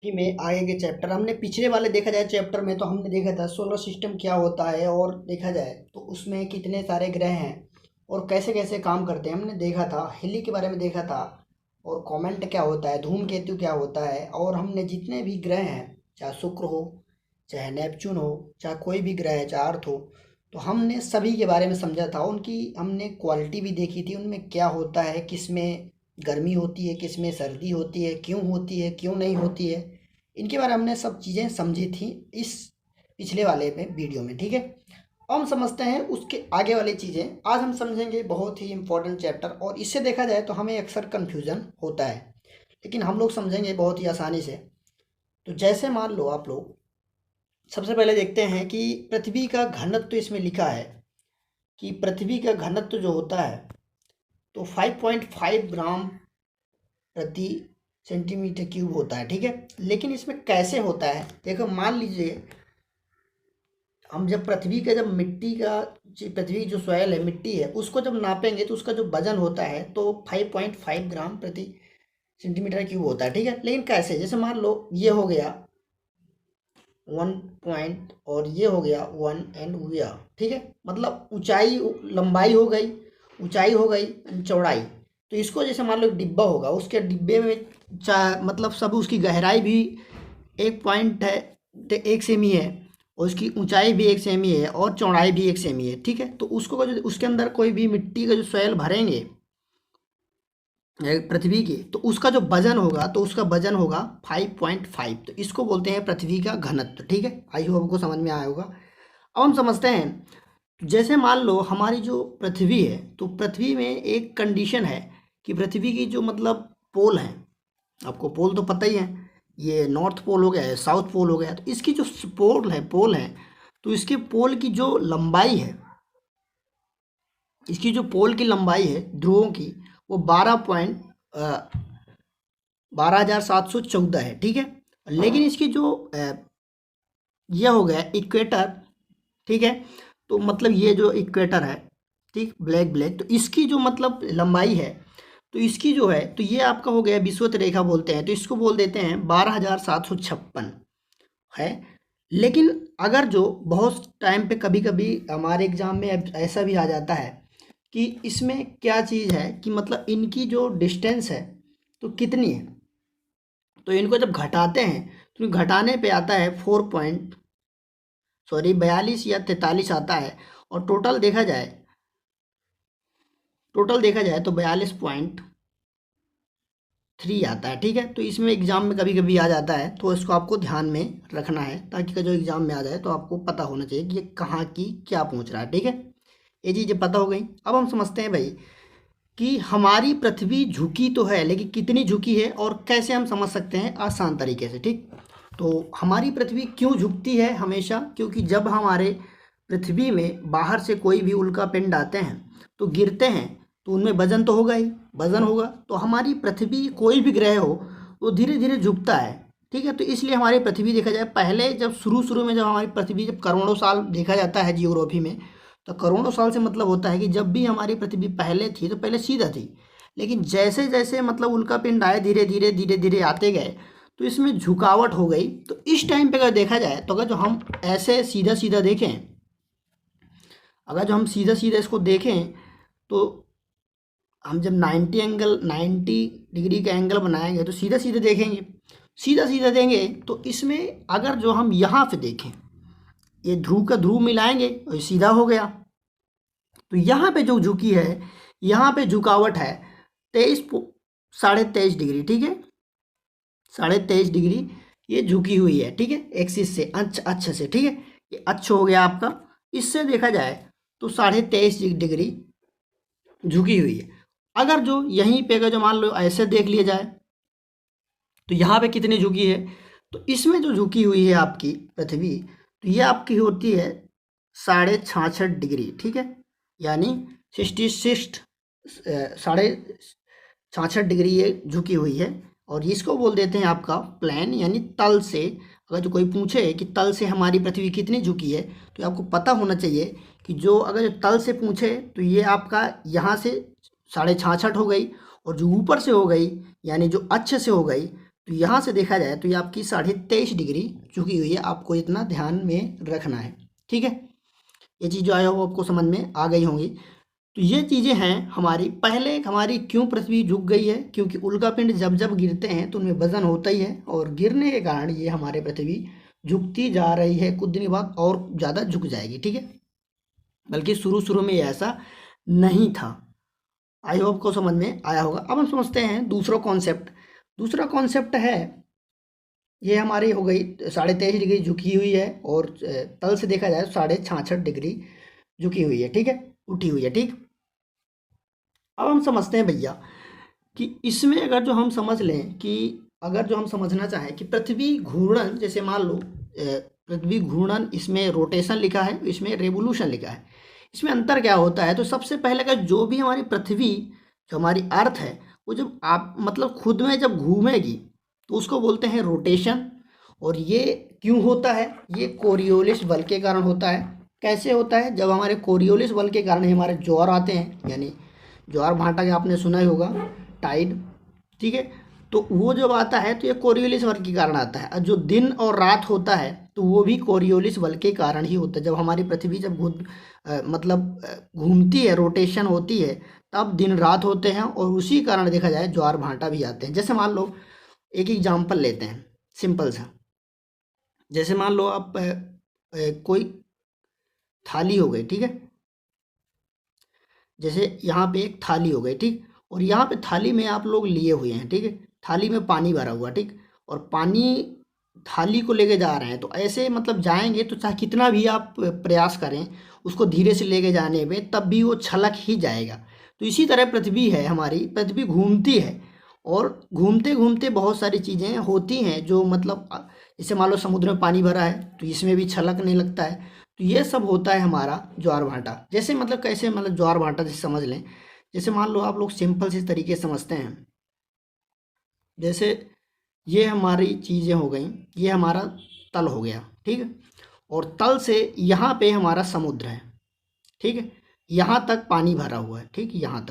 ही में आगे के चैप्टर हमने पिछले वाले देखा जाए चैप्टर में तो हमने देखा था सोलर सिस्टम क्या होता है, और देखा जाए तो उसमें कितने सारे ग्रह हैं और कैसे कैसे काम करते हैं हमने देखा था। हिली के बारे में देखा था, और कॉमेंट क्या होता है, धूमकेतु क्या होता है, और हमने जितने भी ग्रह हैं, चाहे शुक्र हो, चाहे नेपच्यून हो, चाहे कोई भी ग्रह है, चाहे अर्थ हो, तो हमने सभी के बारे में समझा था। उनकी हमने क्वालिटी भी देखी थी, उनमें क्या होता है, किस में गर्मी होती है, किस में सर्दी होती है, क्यों होती है, क्यों नहीं होती है, इनके बारे में हमने सब चीज़ें समझी थी इस पिछले वाले में वीडियो में। ठीक है, अब हम समझते हैं उसके आगे वाली चीज़ें। आज हम समझेंगे बहुत ही इंपॉर्टेंट चैप्टर, और इससे देखा जाए तो हमें अक्सर कन्फ्यूज़न होता है, लेकिन हम लोग समझेंगे बहुत ही आसानी से। तो जैसे मान लो आप लोग सबसे पहले देखते हैं कि पृथ्वी का घनत्व इसमें लिखा है कि पृथ्वी का घनत्व जो होता है तो 5.5 ग्राम प्रति सेंटीमीटर क्यूब होता है। ठीक है, लेकिन इसमें कैसे होता है, देखो मान लीजिए हम जब पृथ्वी का जब मिट्टी का पृथ्वी की जो सॉयल है, मिट्टी है, उसको जब नापेंगे तो उसका जो वजन होता है तो 5.5 ग्राम प्रति सेंटीमीटर क्यूब होता है। ठीक है, लेकिन कैसे, जैसे मान लो ये हो गया 1 और ये हो गया 1 ठीक है, मतलब ऊंचाई लंबाई हो गई, ऊंचाई हो गई, चौड़ाई। तो इसको जैसे मान लो एक डिब्बा होगा, उसके डिब्बे में मतलब सब उसकी गहराई भी 1 है, 1 सेमी है, और उसकी ऊंचाई भी 1 सेमी है, और चौड़ाई भी 1 सेमी है। ठीक है, तो उसको जो उसके अंदर कोई भी मिट्टी का जो सॉयल भरेंगे पृथ्वी की, तो उसका जो वजन होगा तो उसका वजन होगा 5.5। तो इसको बोलते हैं पृथ्वी का घनत्व। ठीक है, आई होप आपको समझ में आया होगा। अब हम समझते हैं, जैसे मान लो हमारी जो पृथ्वी है, तो पृथ्वी में एक कंडीशन है कि पृथ्वी की जो मतलब पोल है, आपको पोल तो पता ही है, ये नॉर्थ पोल हो गया है, साउथ पोल हो गया, तो इसकी जो पोल है तो इसके पोल की जो लंबाई है, इसकी जो पोल की लंबाई है ध्रुवों की, वो 12,714 है। ठीक है, लेकिन इसकी जो ये हो गया इक्वेटर, ठीक है, तो मतलब ये जो इक्वेटर है, ठीक, ब्लैक ब्लैक, तो इसकी जो मतलब लंबाई है, तो इसकी जो है, तो ये आपका हो गया विषुवत रेखा बोलते हैं, तो इसको बोल देते हैं 12,756 है। लेकिन अगर जो बहुत टाइम पे कभी कभी हमारे एग्जाम में ऐसा भी आ जाता है कि इसमें क्या चीज़ है कि मतलब इनकी जो डिस्टेंस है तो कितनी है, तो इनको जब घटाते हैं तो घटाने पे आता है 42 या 43 आता है, और टोटल देखा जाए तो 42.3 आता है। ठीक है, तो इसमें एग्जाम में कभी कभी आ जाता है, तो इसको आपको ध्यान में रखना है, ताकि जो एग्जाम में आ जाए तो आपको पता होना चाहिए कि ये कहाँ की क्या पूछ रहा है। ठीक है, ये चीज़ें पता हो गई। अब हम समझते हैं भाई कि हमारी पृथ्वी झुकी तो है, लेकिन कितनी झुकी है और कैसे हम समझ सकते हैं आसान तरीके से। ठीक, तो हमारी पृथ्वी क्यों झुकती है हमेशा, क्योंकि जब हमारे पृथ्वी में बाहर से कोई भी उल्का पिंड आते हैं तो गिरते हैं, तो उनमें वजन तो होगा ही, वजन होगा, तो हमारी पृथ्वी कोई भी ग्रह हो वो धीरे धीरे झुकता है। ठीक है, तो इसलिए हमारी पृथ्वी देखा जाए पहले जब शुरू में जब हमारी पृथ्वी जब करोड़ों साल देखा जाता है जियोग्राफी में, तो करोड़ों साल से मतलब होता है कि जब भी हमारी पृथ्वी पहले थी तो पहले सीधा थी, लेकिन जैसे जैसे मतलब उल्का पिंड आए धीरे धीरे आते गए तो इसमें झुकावट हो गई। तो इस टाइम पे अगर देखा जाए तो अगर जो हम ऐसे सीधा सीधा देखें, अगर जो हम सीधा सीधा इसको देखें, तो हम जब 90 डिग्री का एंगल बनाएंगे तो सीधा सीधा देखेंगे, सीधा सीधा देंगे, तो इसमें अगर जो हम यहाँ पे देखें, ये ध्रुव का ध्रुव मिलाएंगे और ये सीधा हो गया, तो यहाँ पे जो झुकी है, यहाँ पे झुकावट है 23.5 डिग्री। ठीक है, 23.5 डिग्री ये झुकी हुई है। ठीक है, एक्सिस से अच्छे से। ठीक है, ये अच्छा हो गया आपका। इससे देखा जाए तो 23.5 डिग्री झुकी हुई है। अगर जो यहीं पे अगर जो मान लो ऐसे देख लिया जाए तो यहाँ पे कितनी झुकी है, तो इसमें जो झुकी हुई है आपकी पृथ्वी, तो ये आपकी होती है 66.5 डिग्री। ठीक है, यानी 66.5 डिग्री ये झुकी हुई है, और इसको बोल देते हैं आपका प्लेन, यानी तल से। अगर जो कोई पूछे कि तल से हमारी पृथ्वी कितनी झुकी है, तो आपको पता होना चाहिए कि जो अगर जो तल से पूछे तो ये आपका यहाँ से 66.5 हो गई, और जो ऊपर से हो गई यानी जो अच्छे से हो गई तो यहाँ से देखा जाए तो ये आपकी 23.5 डिग्री झुकी हुई है, आपको इतना ध्यान में रखना है। ठीक है, ये चीज़ जो आया हो आपको समझ में आ गई होंगी। तो ये चीज़ें हैं हमारी। पहले हमारी क्यों पृथ्वी झुक गई है, क्योंकि उल्कापिंड जब जब गिरते हैं तो उनमें वजन होता ही है, और गिरने के कारण ये हमारे पृथ्वी झुकती जा रही है। कुछ दिन बाद और ज़्यादा झुक जाएगी। ठीक है, बल्कि शुरू शुरू में ये ऐसा नहीं था। आई होप को समझ में आया होगा। अब हम समझते हैं दूसरा कॉन्सेप्ट। दूसरा कॉन्सेप्ट है, ये हमारी हो गई 23.5 डिग्री झुकी हुई है, और तल से देखा जाए तो 66.5 डिग्री झुकी हुई है। ठीक है, उठी हुई है। ठीक, अब हम समझते हैं भैया कि इसमें अगर जो हम समझ लें कि अगर जो हम समझना चाहें कि पृथ्वी घूर्णन, जैसे मान लो पृथ्वी घूर्णन, इसमें रोटेशन लिखा है, इसमें रेवोल्यूशन लिखा है, इसमें अंतर क्या होता है। तो सबसे पहले का जो भी हमारी पृथ्वी, जो हमारी अर्थ है, वो जब आप मतलब खुद में जब घूमेगी तो उसको बोलते हैं रोटेशन। और ये क्यों होता है, ये कोरियोलिस बल के कारण होता है। कैसे होता है, जब हमारे कोरियोलिस बल के कारण हमारे ज्वार आते हैं, यानी ज्वार भाटा का आपने सुना ही होगा, टाइड। ठीक है, तो वो जब आता है तो ये कोरियोलिस बल के कारण आता है। और जो दिन और रात होता है तो वो भी कोरियोलिस बल के कारण ही होता है। जब हमारी पृथ्वी जब घूमती है, रोटेशन होती है, तब दिन रात होते हैं, और उसी कारण देखा जाए ज्वार भाटा भी आते हैं। जैसे मान लो एक एग्जाम्पल लेते हैं सिंपल सा। जैसे मान लो आप कोई थाली हो गई। ठीक है, जैसे यहाँ पे एक थाली हो गई। ठीक, और यहाँ पे थाली में आप लोग लिए हुए हैं। ठीक है, थाली में पानी भरा हुआ। ठीक, और पानी थाली को लेके जा रहे हैं, तो ऐसे मतलब जाएंगे तो चाहे कितना भी आप प्रयास करें उसको धीरे से लेके जाने में, तब भी वो छलक ही जाएगा। तो इसी तरह पृथ्वी है हमारी, पृथ्वी घूमती है, और घूमते घूमते बहुत सारी चीज़ें होती हैं जो मतलब जैसे मान लो समुद्र में पानी भरा है तो इसमें भी छलकने लगता है। तो ये सब होता है हमारा ज्वार भाटा। जैसे मतलब कैसे, मतलब ज्वार भाटा जैसे समझ लें, जैसे मान लो आप लोग सिंपल से तरीके से समझते हैं। जैसे ये हमारी चीज़ें हो गई, ये हमारा तल हो गया। ठीक है, और तल से यहाँ पे हमारा समुद्र है। ठीक है, यहाँ तक पानी भरा हुआ है। ठीक, यहाँ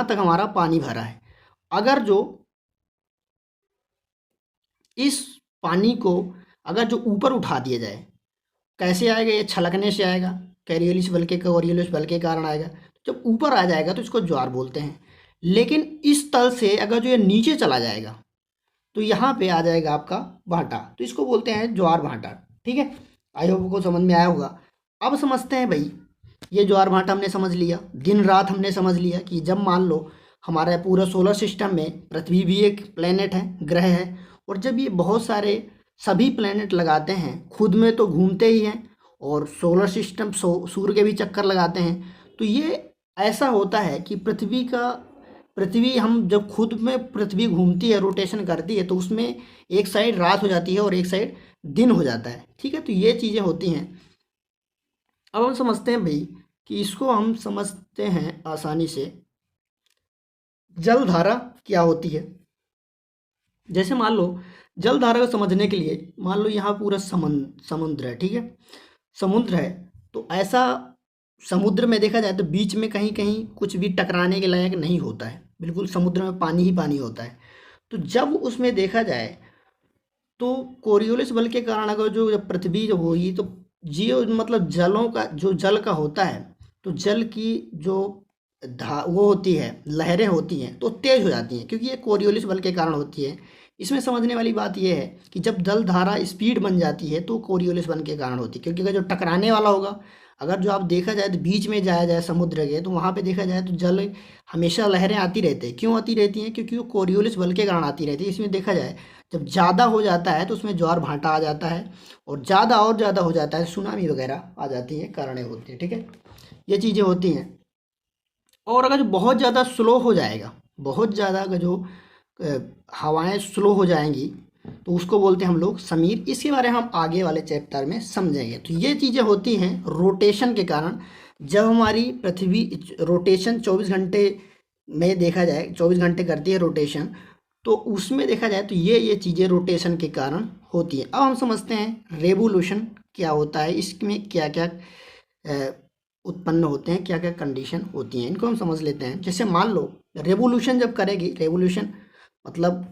तक हमारा पानी भरा है। अगर जो इस पानी को अगर जो ऊपर उठा दिया जाए, कैसे आएगा, ये छलकने से आएगा, कोरियोलिस बल के कारण आएगा। जब ऊपर आ जाएगा तो इसको ज्वार बोलते हैं। लेकिन इस तल से अगर जो ये नीचे चला जाएगा तो यहाँ पे आ जाएगा आपका भाटा, तो इसको बोलते हैं ज्वार भाटा। ठीक है, आई होप को समझ में आया होगा। अब समझते हैं भाई, ये ज्वार भाटा हमने समझ लिया, दिन रात हमने समझ लिया कि जब मान लो हमारा पूरा सोलर सिस्टम में पृथ्वी भी एक प्लेनेट है, ग्रह है, और जब ये बहुत सारे सभी प्लेनेट लगाते हैं, खुद में तो घूमते ही हैं, और सोलर सिस्टम सूर्य के भी चक्कर लगाते हैं, तो ये ऐसा होता है कि पृथ्वी हम जब खुद में पृथ्वी घूमती है, रोटेशन करती है, तो उसमें एक साइड रात हो जाती है और एक साइड दिन हो जाता है। ठीक है, तो ये चीज़ें होती हैं। अब हम समझते हैं भाई कि इसको हम समझते हैं आसानी से, जल धारा क्या होती है। जैसे मान लो जल धारा को समझने के लिए, मान लो यहाँ पूरा समुद्र है। ठीक है, समुद्र है, तो ऐसा समुद्र में देखा जाए तो बीच में कहीं कहीं कुछ भी टकराने के लायक नहीं होता है, बिल्कुल समुद्र में पानी ही पानी होता है। तो जब उसमें देखा जाए तो कोरियोलिस बल के कारण अगर जो जब पृथ्वी जो हुई, तो जियो मतलब जलों का जो जल का होता है, तो जल की जो वो होती है, लहरें होती हैं, तो तेज हो जाती हैं, क्योंकि ये कोरियोलिस बल के कारण होती है। इसमें समझने वाली बात यह है कि जब जल धारा स्पीड बन जाती है तो कोरियोलिस बल के कारण होती है, क्योंकि अगर जो टकराने वाला होगा, अगर जो आप देखा जाए तो बीच में जाया जाए समुद्र के, तो वहाँ पे देखा जाए तो जल हमेशा लहरें आती रहती है। क्यों आती रहती हैं, क्योंकि वो कोरियोलिस बल के कारण आती रहती है। इसमें देखा जाए जब ज़्यादा हो जाता है तो उसमें ज्वार भाटा आ जाता है, और ज़्यादा और ज़्यादा हो जाता है सुनामी वगैरह आ जाती हैं, कारणें होती हैं। ठीक है, ये चीज़ें होती हैं। और अगर जो बहुत ज़्यादा स्लो हो जाएगा, बहुत ज़्यादा अगर जो हवाएं स्लो हो जाएंगी, तो उसको बोलते हैं हम लोग समीर। इसके बारे में हम आगे वाले चैप्टर में समझेंगे। तो ये चीज़ें होती हैं रोटेशन के कारण। जब हमारी पृथ्वी रोटेशन 24 घंटे में देखा जाए, 24 घंटे करती है रोटेशन, तो उसमें देखा जाए तो ये चीज़ें रोटेशन के कारण होती हैं। अब हम समझते हैं रेवोल्यूशन क्या होता है, इसमें क्या क्या उत्पन्न होते हैं, क्या क्या कंडीशन होती हैं, इनको हम समझ लेते हैं। जैसे मान लो रेवोल्यूशन जब करेगी, रेवोल्यूशन मतलब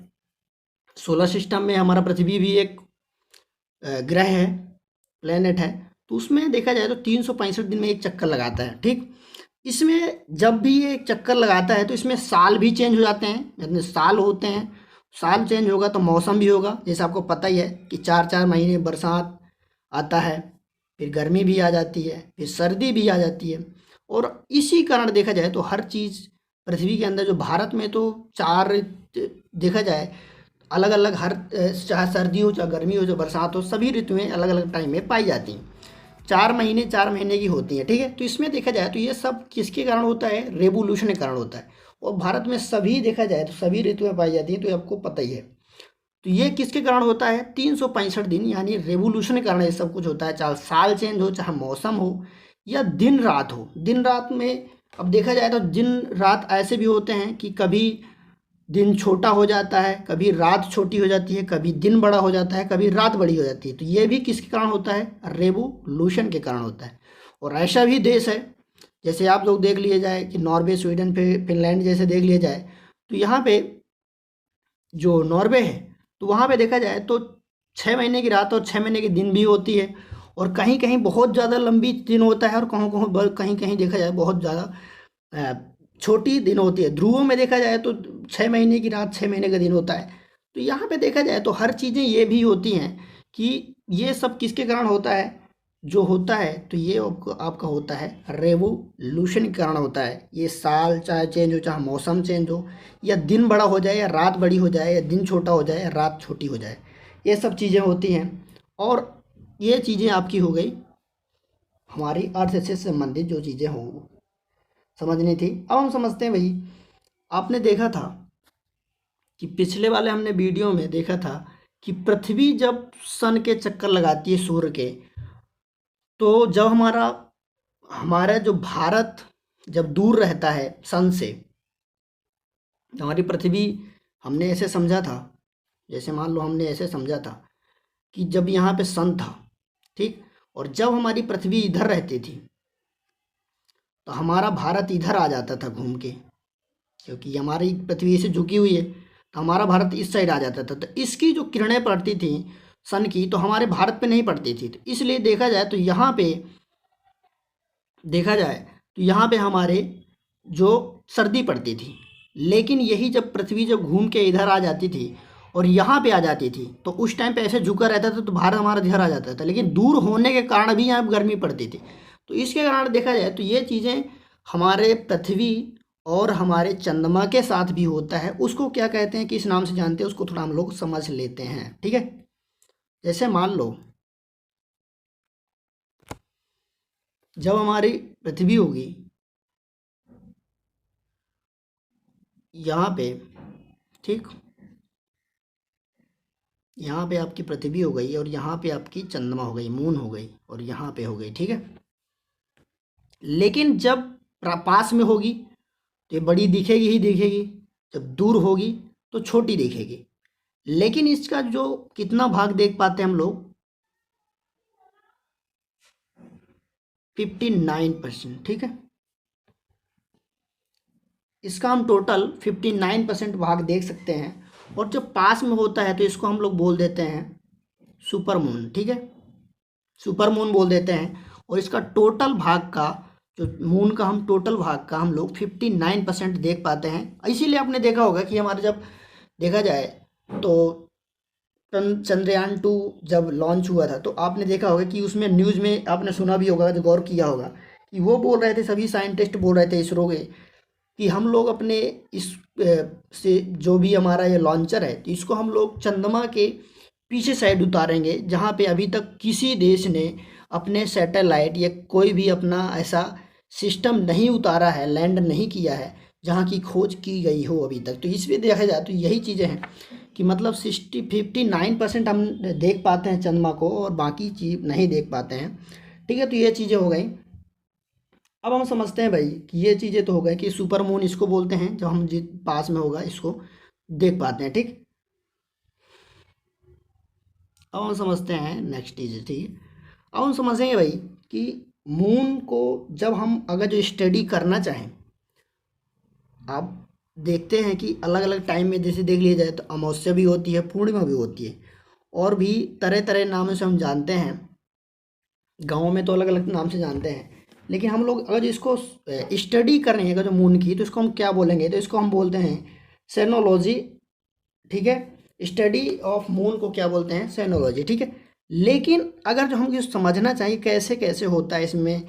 सोलर सिस्टम में हमारा पृथ्वी भी एक ग्रह है, प्लेनेट है, तो उसमें देखा जाए तो 365 दिन में एक चक्कर लगाता है, ठीक। इसमें जब भी ये एक चक्कर लगाता है तो इसमें साल भी चेंज हो जाते हैं, यानी साल होते हैं, साल चेंज होगा तो मौसम भी होगा। जैसे आपको पता ही है कि 4 4 महीने बरसात आता है, फिर गर्मी भी आ जाती है, फिर सर्दी भी आ जाती है। और इसी कारण देखा जाए तो हर चीज़ पृथ्वी के अंदर, जो भारत में तो चार देखा जाए अलग अलग, हर चाहे सर्दी हो चाहे गर्मी हो चाहे बरसात हो, सभी ऋतुएं अलग अलग टाइम में पाई जाती हैं। 4 महीने 4 महीने की होती हैं, ठीक है। तो इसमें देखा जाए तो ये सब किसके कारण होता है, रेवोल्यूशन के कारण होता है। और भारत में सभी देखा जाए तो सभी ऋतुएं पाई जाती हैं, तो ये आपको पता ही है। तो ये किसके कारण होता है, 365 दिन, यानी रेवोल्यूशन के कारण ये सब कुछ होता है। चाहे साल चेंज हो, चाहे मौसम हो, या दिन रात हो। दिन रात में अब देखा जाए तो दिन रात ऐसे भी होते हैं कि कभी दिन छोटा हो जाता है, कभी रात छोटी हो जाती है, कभी दिन बड़ा हो जाता है, कभी रात बड़ी हो जाती है। तो ये भी किसके कारण होता है, रेवोल्यूशन के कारण होता है। और ऐसा भी देश है, जैसे आप लोग देख लिए जाए कि नॉर्वे, स्वीडन, फिनलैंड जैसे देख लिया जाए, तो यहाँ पे जो नॉर्वे है, तो वहाँ पे देखा जाए तो 6 महीने की रात और 6 महीने के दिन भी होती है। और कहीं कहीं बहुत ज़्यादा लंबी दिन होता है, और कहीं कहीं देखा जाए बहुत ज़्यादा छोटी दिन होती है। ध्रुवों में देखा जाए तो 6 महीने की रात 6 महीने का दिन होता है। तो यहाँ पे देखा जाए तो हर चीज़ें ये भी होती हैं कि ये सब किसके कारण होता है, जो होता है तो ये आपका होता है रेवोल्यूशन के कारण होता है। ये साल चाहे चेंज हो, चाहे मौसम चेंज हो, या दिन बड़ा हो जाए या रात बड़ी हो जाए, या दिन छोटा हो जाए या रात छोटी हो जाए, ये सब चीज़ें होती हैं। और ये चीज़ें आपकी हो गई हमारी अर्थ से संबंधित जो चीज़ें हों समझनी थी। अब हम समझते हैं भाई, आपने देखा था कि पिछले वाले हमने वीडियो में देखा था कि पृथ्वी जब सन के चक्कर लगाती है, सूर्य के, तो जब हमारा हमारा जो भारत जब दूर रहता है सन से, तो हमारी पृथ्वी, हमने ऐसे समझा था, जैसे मान लो हमने ऐसे समझा था कि जब यहाँ पे सन था, ठीक, और जब हमारी पृथ्वी इधर रहती थी तो हमारा भारत इधर आ जाता था घूम के, क्योंकि हमारी पृथ्वी से झुकी हुई है, तो हमारा भारत इस साइड आ जाता था। तो इसकी जो किरणें पड़ती थी सन की, तो हमारे भारत पे नहीं पड़ती थी। तो इसलिए देखा जाए तो यहाँ पे देखा जाए तो यहाँ पे हमारे जो सर्दी पड़ती थी। लेकिन यही जब पृथ्वी जब घूम के इधर आ जाती थी और यहाँ पे आ जाती थी, तो उस टाइम पे ऐसे झुका रहता था, तो भारत हमारा इधर आ जाता था। लेकिन दूर होने के कारण भी यहाँ गर्मी पड़ती थी। तो इसके कारण देखा जाए तो ये चीज़ें हमारे पृथ्वी और हमारे चंद्रमा के साथ भी होता है। उसको क्या कहते हैं, किस नाम से जानते हैं, उसको थोड़ा हम लोग समझ लेते हैं, ठीक है। जैसे मान लो जब हमारी पृथ्वी होगी यहाँ पे, ठीक, यहाँ पे आपकी पृथ्वी हो गई और यहाँ पे आपकी चंद्रमा हो गई, मून हो गई, और यहाँ पे हो गई, ठीक है। लेकिन जब पास में होगी तो ये बड़ी दिखेगी ही दिखेगी, जब दूर होगी तो छोटी दिखेगी। लेकिन इसका जो कितना भाग देख पाते हैं हम लोग, 59%, ठीक है। इसका हम टोटल 59% भाग देख सकते हैं। और जो पास में होता है तो इसको हम लोग बोल देते हैं सुपर मून, ठीक है, सुपर मून बोल देते हैं। और इसका टोटल भाग का, जो मून का हम टोटल भाग का हम लोग 59% देख पाते हैं। इसीलिए आपने देखा होगा कि हमारे जब देखा जाए तो चंद्रयान 2 जब लॉन्च हुआ था, तो आपने देखा होगा कि उसमें न्यूज़ में आपने सुना भी होगा, जो गौर किया होगा, कि वो बोल रहे थे, सभी साइंटिस्ट बोल रहे थे इसरो के, कि हम लोग अपने इस से जो भी हमारा ये लॉन्चर है, तो इसको हम लोग चंद्रमा के पीछे साइड उतारेंगे, जहाँ पे अभी तक किसी देश ने अपने सैटेलाइट या कोई भी अपना ऐसा सिस्टम नहीं उतारा है, लैंड नहीं किया है, जहाँ की खोज की गई हो अभी तक। तो इसमें देखा जाए तो यही चीज़ें हैं कि मतलब 59% हम देख पाते हैं चंद्रमा को, और बाकी चीज़ नहीं देख पाते हैं, ठीक है। तो ये चीज़ें हो गई। अब हम समझते हैं भाई कि ये चीज़ें तो हो गई कि सुपर मून इसको बोलते हैं, जब हम जिस पास में होगा इसको देख पाते हैं, ठीक। अब हम समझते हैं नेक्स्ट चीज़, ठीक है। अब हम समझेंगे भाई कि मून को जब हम अगर जो स्टडी करना चाहें, आप देखते हैं कि अलग अलग टाइम में जैसे देख लिया जाए तो अमावस्या भी होती है, पूर्णिमा भी होती है, और भी तरह तरह नामों से हम जानते हैं। गाँव में तो अलग अलग नाम से जानते हैं, लेकिन हम लोग अगर इसको स्टडी कर रहे हैं अगर जो मून की, तो इसको हम क्या बोलेंगे, तो इसको हम बोलते हैं सेनोलॉजी। ठीक है, स्टडी ऑफ मून को क्या बोलते हैं, सेनोलॉजी। ठीक है, लेकिन अगर जो हम ये समझना चाहिए कैसे कैसे होता है इसमें,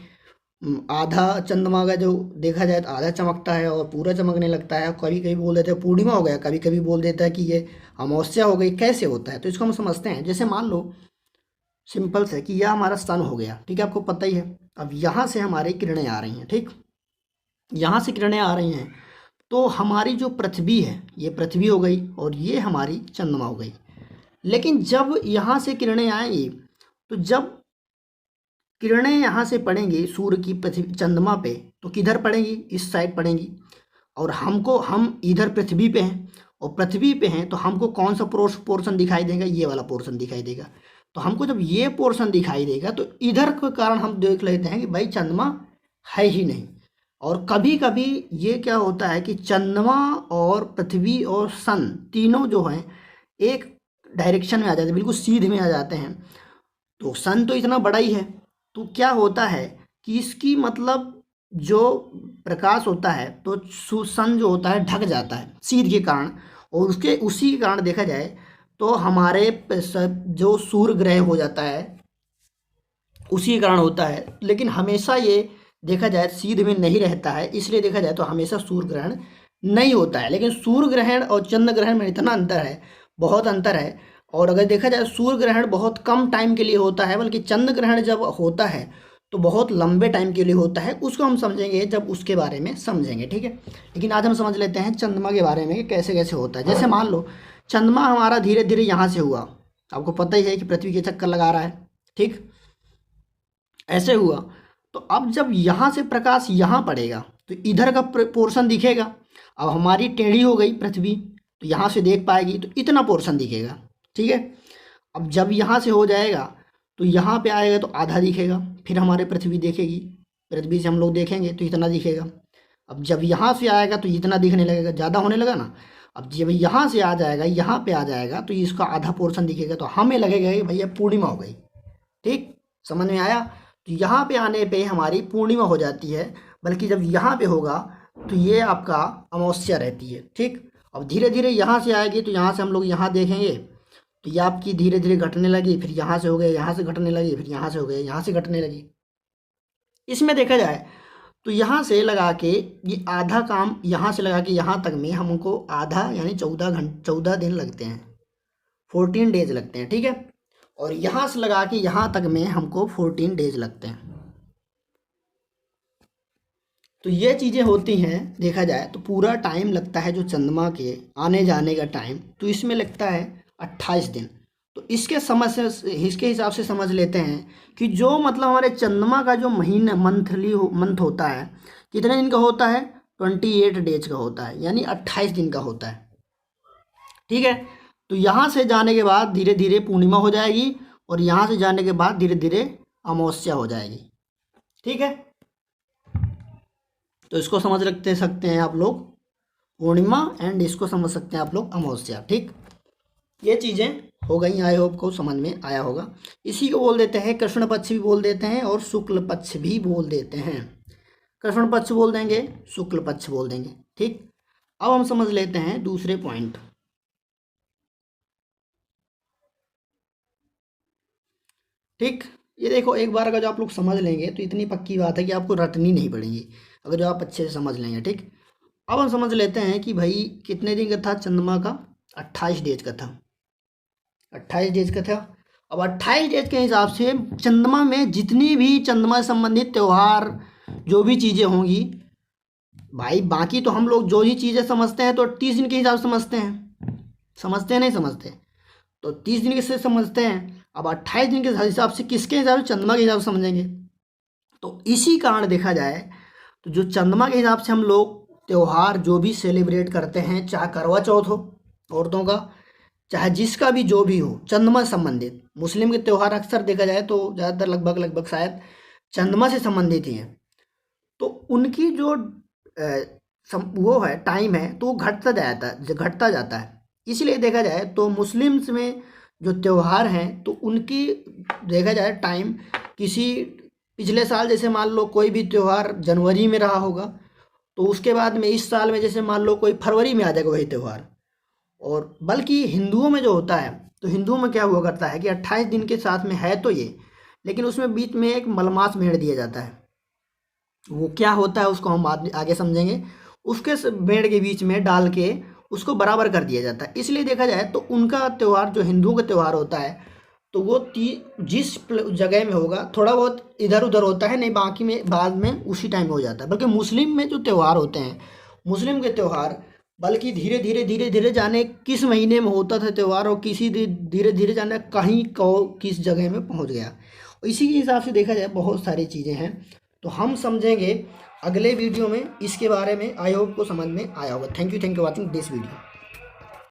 आधा चंद्रमा का जो देखा जाए तो आधा चमकता है और पूरा चमकने लगता है, कभी कभी बोल देते हैं पूर्णिमा हो गया, कभी कभी बोल देता है कि ये अमावस्या हो गई, कैसे होता है, तो इसको हम समझते हैं। जैसे मान लो सिंपल से कि यह हमारा सन हो गया, ठीक है, आपको पता ही है। अब यहाँ से हमारी किरणें आ रही हैं, ठीक, यहाँ से किरणें आ रही हैं, तो हमारी जो पृथ्वी है ये पृथ्वी हो गई और ये हमारी चंद्रमा हो गई। लेकिन जब यहाँ से किरणें आएंगी, तो जब किरणें यहाँ से पड़ेंगी सूर्य की पृथ्वी चंद्रमा पे, तो किधर पड़ेंगी, इस साइड पड़ेंगी। और हम इधर पृथ्वी पे हैं और पृथ्वी पे हैं, तो हमको कौन सा पोर्शन दिखाई देगा, ये वाला पोर्शन दिखाई देगा। तो हमको जब ये पोर्शन दिखाई देगा तो इधर के कारण हम देख लेते हैं कि भाई चंद्रमा है ही नहीं। और कभी कभी ये क्या होता है कि चंद्रमा और पृथ्वी और सन तीनों जो हैं एक डायरेक्शन में आ जाते हैं, बिल्कुल सीधे में आ जाते हैं। तो सन तो इतना बड़ा ही है, तो क्या होता है कि इसकी मतलब जो प्रकाश होता है तो सन जो होता है ढक जाता है शीत के कारण, और उसके उसी के कारण देखा जाए तो हमारे जो सूर्य ग्रह हो जाता है उसी के कारण होता है। लेकिन हमेशा ये देखा जाए शीत में नहीं रहता है, इसलिए देखा जाए तो हमेशा सूर्य ग्रहण नहीं होता है। लेकिन सूर्य ग्रहण और चंद्र ग्रहण में इतना अंतर है, बहुत अंतर है। और अगर देखा जाए सूर्य ग्रहण बहुत कम टाइम के लिए होता है, बल्कि चंद्र ग्रहण जब होता है तो बहुत लंबे टाइम के लिए होता है। उसको हम समझेंगे जब उसके बारे में समझेंगे, ठीक है। लेकिन आज हम समझ लेते हैं चंद्रमा के बारे में कि कैसे कैसे होता है। जैसे मान लो चंद्रमा हमारा धीरे धीरे यहाँ से हुआ, आपको पता ही है कि पृथ्वी के चक्कर लगा रहा है, ठीक, ऐसे हुआ। तो अब जब यहाँ से प्रकाश यहाँ पड़ेगा तो इधर का पोर्शन दिखेगा। अब हमारी टेढ़ी हो गई पृथ्वी, तो यहाँ से देख पाएगी तो इतना पोर्शन दिखेगा, ठीक है। अब जब यहाँ से हो जाएगा तो यहाँ पे आएगा तो आधा दिखेगा, फिर हमारे पृथ्वी देखेगी, पृथ्वी से हम लोग देखेंगे तो इतना दिखेगा। अब जब यहाँ से आएगा तो इतना दिखने लगेगा, ज़्यादा होने लगा ना। अब जब यहाँ से आ जाएगा, यहाँ पे आ जाएगा तो इसका आधा पोर्शन दिखेगा, तो हमें लगेगा कि भैया पूर्णिमा हो गई, ठीक, समझ में आया। तो यहाँ पे आने पे हमारी पूर्णिमा हो जाती है, बल्कि जब यहाँ पे होगा तो ये आपका अमावस्या रहती है, ठीक। अब धीरे धीरे यहाँ से आएगी तो यहाँ से हम लोग यहाँ देखेंगे तो ये आपकी धीरे धीरे घटने लगी, फिर यहाँ से हो गया, यहाँ से घटने लगी, फिर यहाँ से हो गया, यहाँ से घटने लगी। इसमें देखा जाए तो यहाँ से लगा के ये आधा काम यहाँ से लगा के यहाँ तक में हमको आधा यानी 14 दिन लगते हैं, 14 डेज लगते हैं, ठीक है। और यहाँ से लगा के यहाँ तक में हमको 14 डेज लगते हैं। तो ये चीज़ें होती हैं, देखा जाए तो पूरा टाइम लगता है जो चंद्रमा के आने जाने का टाइम, तो इसमें लगता है 28 दिन। तो इसके हिसाब से समझ लेते हैं कि जो मतलब हमारे चंद्रमा का जो महीना मंथ होता है कितने दिन का होता है, 28 डेज का होता है, यानी 28 दिन का होता है, ठीक है। तो यहाँ से जाने के बाद धीरे धीरे पूर्णिमा हो जाएगी और यहाँ से जाने के बाद धीरे धीरे अमावस्या हो जाएगी, ठीक है। तो इसको समझ सकते हैं आप लोग पूर्णिमा, एंड इसको समझ सकते हैं आप लोग अमावस्या, ठीक। ये चीज़ें हो गई, आई होप को समझ में आया होगा। इसी को बोल देते हैं कृष्ण पक्ष भी बोल देते हैं और शुक्ल पक्ष भी बोल देते हैं। कृष्ण पक्ष बोल देंगे, शुक्ल पक्ष बोल देंगे, ठीक। अब हम समझ लेते हैं दूसरे पॉइंट, ठीक। ये देखो एक बार अगर जो आप लोग समझ लेंगे तो इतनी पक्की बात है कि आपको रटनी नहीं पड़ेगी, अगर जो आप अच्छे से समझ लेंगे, ठीक। अब हम समझ लेते हैं कि भाई कितने दिन का था चंद्रमा का, 28 डेज का था, 28 डेज का था। अब 28 डेज के हिसाब से चंद्रमा में जितनी भी चंद्रमा से संबंधित त्यौहार जो भी चीज़ें होंगी भाई, बाकी तो हम लोग जो ही चीज़ें समझते हैं तो 30 दिन के हिसाब से समझते हैं नहीं समझते, तो 30 दिन के से समझते हैं। अब 28 दिन के हिसाब से किसके हिसाब से, चंद्रमा के हिसाब से समझेंगे। तो इसी कारण देखा जाए तो जो चंद्रमा के हिसाब से हम लोग त्यौहार जो भी सेलिब्रेट करते हैं, चाहे करवा चौथ हो औरतों का, चाहे जिसका भी जो भी हो चंद्रमा संबंधित, मुस्लिम के त्यौहार अक्सर देखा जाए तो ज़्यादातर लगभग शायद चंद्रमा से संबंधित ही हैं, तो उनकी जो वो है टाइम है तो वो घटता जाता है। इसलिए देखा जाए तो मुस्लिम्स में जो त्यौहार हैं तो उनकी देखा जाए टाइम किसी पिछले साल जैसे मान लो कोई भी त्यौहार जनवरी में रहा होगा, तो उसके बाद में इस साल में जैसे मान लो कोई फरवरी में आ जाएगा वही त्यौहार। और बल्कि हिंदुओं में जो होता है तो हिंदुओं में क्या हुआ करता है कि 28 दिन के साथ में है तो ये, लेकिन उसमें बीच में एक मलमास भेड़ दिया जाता है। वो क्या होता है उसको हम आगे समझेंगे। उसके भेड़ के बीच में डाल के उसको बराबर कर दिया जाता है। इसलिए देखा जाए तो उनका त्यौहार जो हिंदुओं का त्यौहार होता है तो वो जिस जगह में होगा थोड़ा बहुत इधर उधर होता है, नहीं बाकी में बाद में उसी टाइम हो जाता है। बल्कि मुस्लिम में जो त्यौहार होते हैं, मुस्लिम के त्यौहार बल्कि धीरे धीरे जाने किस महीने में होता था त्यौहार और धीरे धीरे जाने कहीं किस जगह में पहुंच गया। इसी के हिसाब से देखा जाए बहुत सारी चीज़ें हैं, तो हम समझेंगे अगले वीडियो में इसके बारे में। आई होप को समझ में आया होगा। Thank you watching this video.